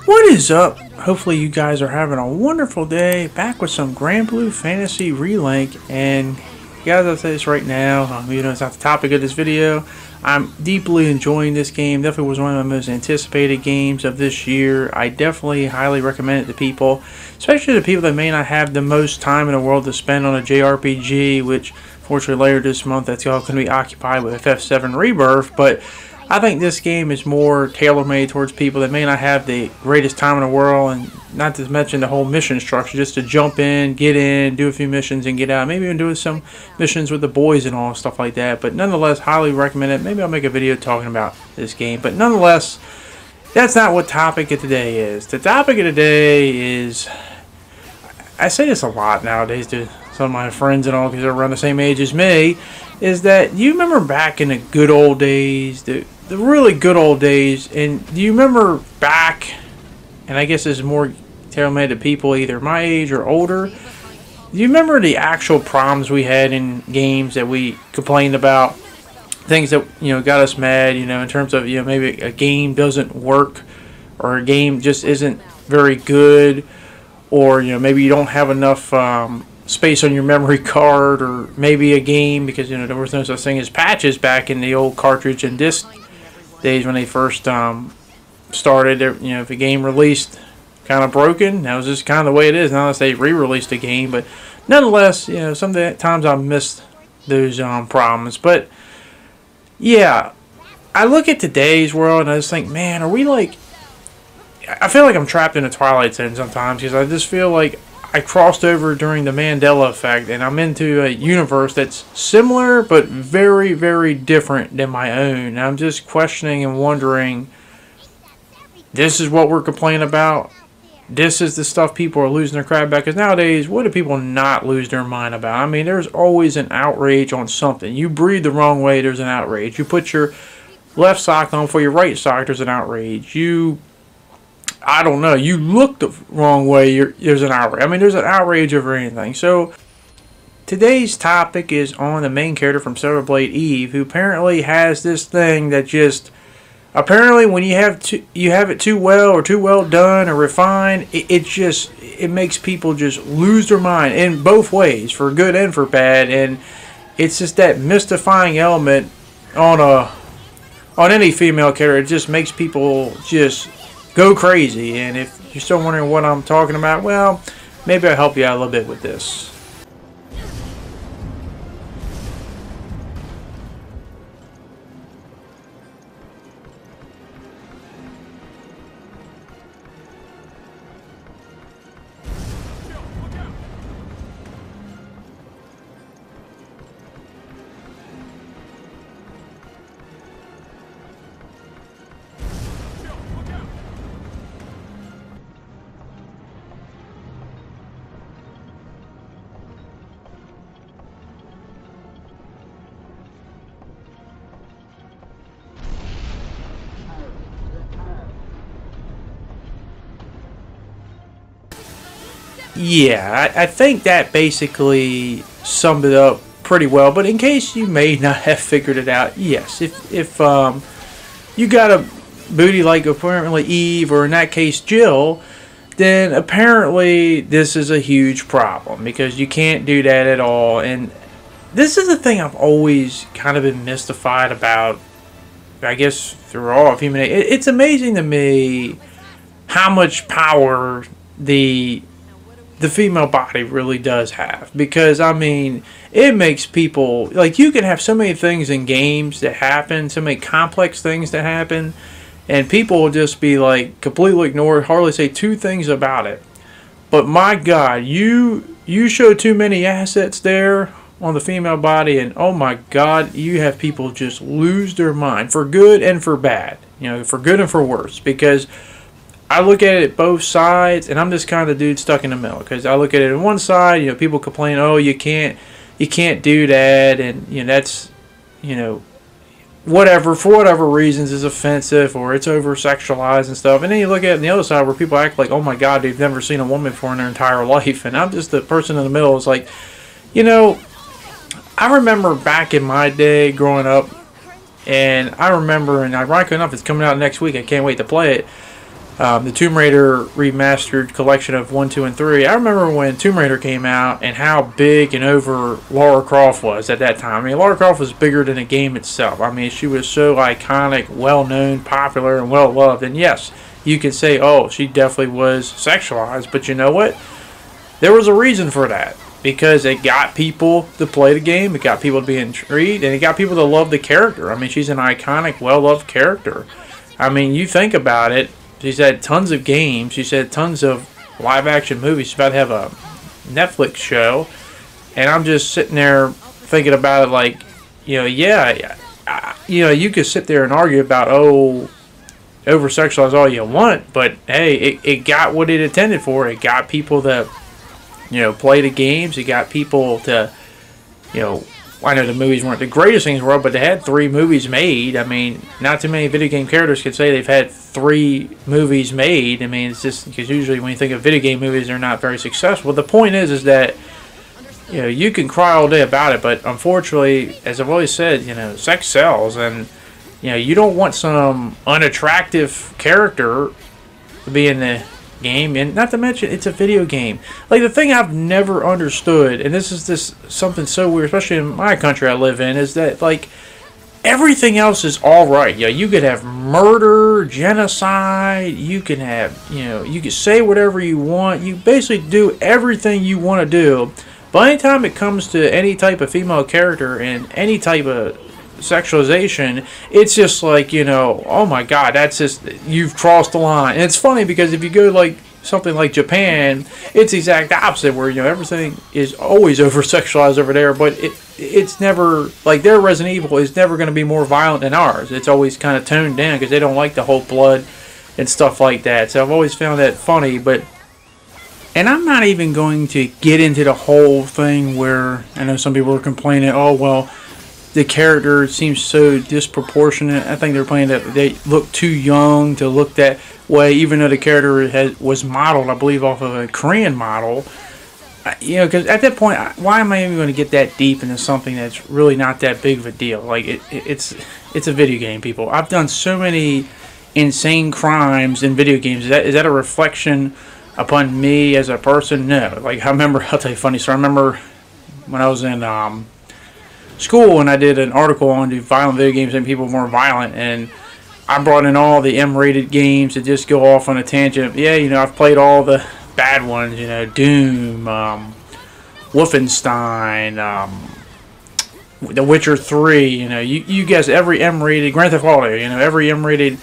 What is up? Hopefully you guys are having a wonderful day. Back with some GranblueFantasyRelink, and guys, I'll say this right now, even though it's not the topic of this video, I'm deeply enjoying this game. Definitely was one of my most anticipated games of this year. I definitely highly recommend it to people, especially the people that may not have the most time in the world to spend on a JRPG, which fortunately later this month that's all going to be occupied with FF7 Rebirth. But I think this game is more tailor-made towards people that may not have the greatest time in the world, and not to mention the whole mission structure, just to jump in, get in, do a few missions and get out. Maybe even do some missions with the boys and all stuff like that. But nonetheless, highly recommend it. Maybe I'll make a video talking about this game. But nonetheless, that's not what topic of today is. The topic of today is, I say this a lot nowadays to some of my friends and all because they're around the same age as me, is that you remember back in the good old days, the really good old days, and do you remember back, and I guess this is more tailor-made to people either my age or older, do you remember the actual problems we had in games that we complained about, things that, got us mad, in terms of, maybe a game doesn't work, or a game just isn't very good, or, maybe you don't have enough space on your memory card, or maybe a game, because, there was no such thing as patches back in the old cartridge and disc days when they first started. If a game released kind of broken, that was just kind of the way it is now unless they re-released a game. But nonetheless, sometimes I missed those problems. But yeah, I look at today's world and I just think, man, are we like, I feel like I'm trapped in a Twilight Zone sometimes, because I just feel like I crossed over during the Mandela effect, and I'm into a universe that's similar but very, very different than my own. And I'm just questioning and wondering, this is what we're complaining about? This is the stuff people are losing their crap about? Because nowadays, what do people not lose their mind about? I mean, there's always an outrage on something. You breathe the wrong way, there's an outrage. You put your left sock on for your right sock, there's an outrage. I don't know, you look the wrong way, there's an outrage. I mean, there's an outrage over anything. So, today's topic is on the main character from StellarBlade, Eve, who apparently has this thing that just, apparently when you have it too well, or too well done, or refined, it makes people just lose their mind in both ways, for good and for bad. And it's just that mystifying element on any female character. It just makes people just go crazy. And if you're still wondering what I'm talking about, well, maybe I'll help you out a little bit with this. Yeah, I think that basically summed it up pretty well. But in case you may not have figured it out, yes, if you got a booty like apparently Eve, or in that case Jill, then apparently this is a huge problem, because you can't do that at all. And this is the thing I've always kind of been mystified about, I guess, through all of human age. It's amazing to me how much power the female body really does have. Because, I mean, it makes people, like, you can have so many things in games that happen, so many complex things that happen, and people will just be, like, completely ignored, hardly say two things about it. But, my God, you show too many assets there on the female body, and, oh my God, you have people just lose their mind, for good and for bad. For good and for worse. Because I look at it both sides, and I'm just kind of the dude stuck in the middle. Because I look at it on one side, people complain, oh, you can't do that, and that's, whatever, for whatever reasons, is offensive, or it's over sexualized and stuff. And then you look at it on the other side, where people act like, oh my God, they've never seen a woman before in their entire life. And I'm just the person in the middle. It's like, I remember back in my day growing up, and I remember, and ironically enough, it's coming out next week. I can't wait to play it. the Tomb Raider remastered collection of 1, 2, and 3. I remember when Tomb Raider came out and how big and over Lara Croft was at that time. I mean, Lara Croft was bigger than the game itself. I mean, she was so iconic, well-known, popular, and well-loved. And yes, you could say, oh, she definitely was sexualized. But you know what? There was a reason for that. Because it got people to play the game, it got people to be intrigued, and it got people to love the character. I mean, she's an iconic, well-loved character. I mean, you think about it. She's had tons of games. She's had tons of live-action movies. She's about to have a Netflix show. And I'm just sitting there thinking about it like, you know, yeah, you could sit there and argue about, oh, over-sexualize all you want. But, hey, it got what it intended for. It got people to, you know, play the games. It got people to, you know, I know the movies weren't the greatest things in the world, but they had 3 movies made. I mean, not too many video game characters could say they've had 3 movies made. I mean, it's just because usually when you think of video game movies, they're not very successful. The point is that, you know, you can cry all day about it, but unfortunately, as I've always said, you know, sex sells, and, you know, you don't want some unattractive character to be in the game, and not to mention it's a video game. Like, the thing I've never understood, and this is something so weird, especially in my country I live in, is that, like, everything else is all right. Yeah, you could have murder, genocide, you can have, you know, you can say whatever you want, you basically do everything you want to do. But anytime it comes to any type of female character and any type of sexualization, it's just like, you know, oh my god, that's just, you've crossed the line. And it's funny because if you go like something like Japan, it's the exact opposite, where, you know, everything is always over sexualized over there, but it's never like their Resident Evil is never going to be more violent than ours. It's always kind of toned down because they don't like the whole blood and stuff like that. So I've always found that funny. But, and I'm not even going to get into the whole thing where I know some people are complaining, oh well, the character seems so disproportionate. I think they're playing that they look too young to look that way, even though the character was modeled, I believe, off of a Korean model. You know, because at that point, why am I even going to get that deep into something that's really not that big of a deal? Like, it's a video game, people. I've done so many insane crimes in video games. Is that a reflection upon me as a person? No. Like, I remember, I'll tell you a funny story. I remember when I was in school, and I did an article on do violent video games and people more violent, and I brought in all the M-rated games to just go off on a tangent. Yeah, you know, I've played all the bad ones, you know, Doom, Wolfenstein, The Witcher 3, you know, you guess every M-rated, Grand Theft Auto, you know, every M-rated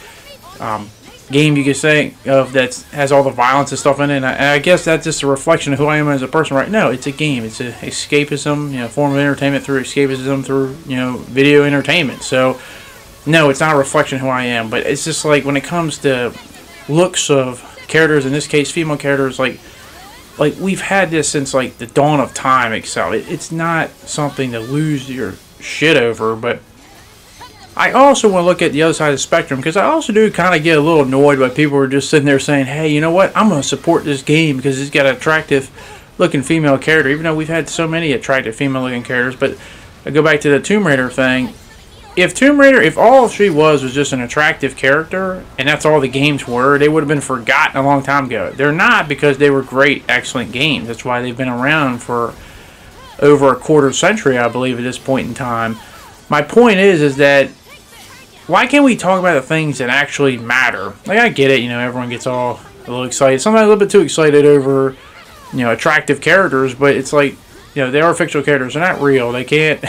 game you can think of that has all the violence and stuff in it. And I guess that's just a reflection of who I am as a person right now. It's a game. It's an escapism, you know, form of entertainment through escapism through, you know, video entertainment. So, no, it's not a reflection of who I am. But it's just like when it comes to looks of characters, in this case, female characters, like we've had this since like the dawn of time. It's not something to lose your shit over, but I also want to look at the other side of the spectrum, because I also do kind of get a little annoyed by people who are just sitting there saying, hey, you know what, I'm going to support this game because it's got an attractive looking female character, even though we've had so many attractive female looking characters. But I go back to the Tomb Raider thing. If Tomb Raider, if all she was just an attractive character, and that's all the games were, they would have been forgotten a long time ago. They're not, because they were great, excellent games. That's why they've been around for over a quarter century, I believe, at this point in time. My point is that why can't we talk about the things that actually matter? Like, I get it, you know, everyone gets all a little excited. Sometimes a little bit too excited over, you know, attractive characters, but it's like, you know, they are fictional characters. They're not real. They can't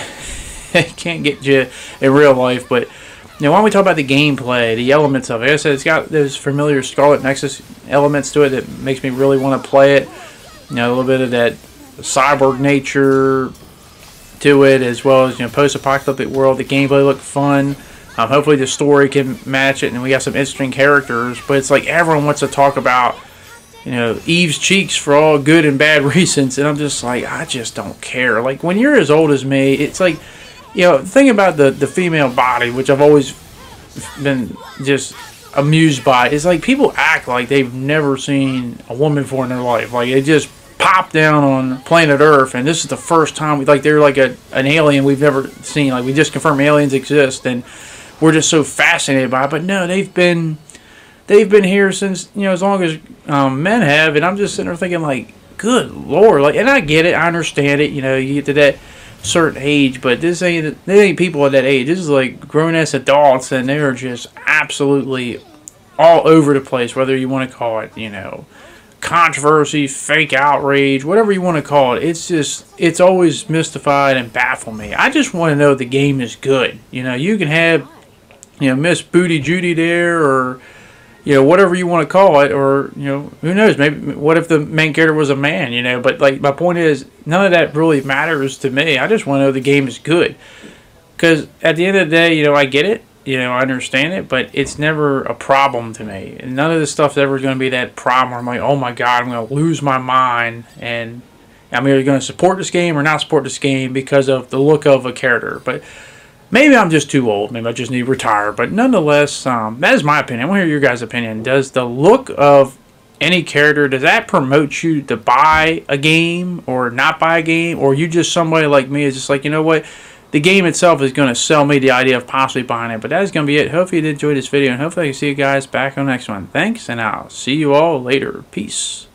get you in real life. But, you know, why don't we talk about the gameplay, the elements of it? Like I said, it's got those familiar Scarlet Nexus elements to it that makes me really want to play it. You know, a little bit of that cyborg nature to it, as well as, you know, post-apocalyptic world. The gameplay looked fun. Hopefully the story can match it, and we got some interesting characters. But it's like everyone wants to talk about, you know, Eve's cheeks for all good and bad reasons, and I'm just like, I just don't care. Like, when you're as old as me, it's like, you know, the thing about the female body, which I've always been just amused by, is like people act like they've never seen a woman before in their life. Like, they just pop down on planet Earth, and this is the first time they're like an alien we've never seen. Like, we just confirmed aliens exist, and we're just so fascinated by it. But no, they've been they've been here since, you know, as long as men have, and I'm just sitting there thinking like, good Lord, like, and I get it, I understand it, you know, you get to that certain age, but this ain't people at that age. This is like grown-ass adults, and they're just absolutely all over the place, whether you want to call it, you know, controversy, fake outrage, whatever you want to call it. It's just, it's always mystified and baffled me. I just want to know the game is good. You know, you can have, you know, Miss Booty Judy there, or, you know, whatever you want to call it, or, you know, who knows, maybe, what if the main character was a man, you know, but, like, my point is, none of that really matters to me. I just want to know the game is good, because at the end of the day, you know, I get it, you know, I understand it, but it's never a problem to me, and none of this stuff's ever going to be that problem where I'm like, oh my god, I'm going to lose my mind, and I'm either going to support this game or not support this game because of the look of a character. But maybe I'm just too old. Maybe I just need to retire. But nonetheless, that is my opinion. I want to hear your guys' opinion. Does the look of any character, does that promote you to buy a game or not buy a game? Or you just somebody like me is just like, you know what? The game itself is going to sell me the idea of possibly buying it. But that is going to be it. Hopefully you did enjoy this video. And hopefully I can see you guys back on the next one. Thanks, and I'll see you all later. Peace.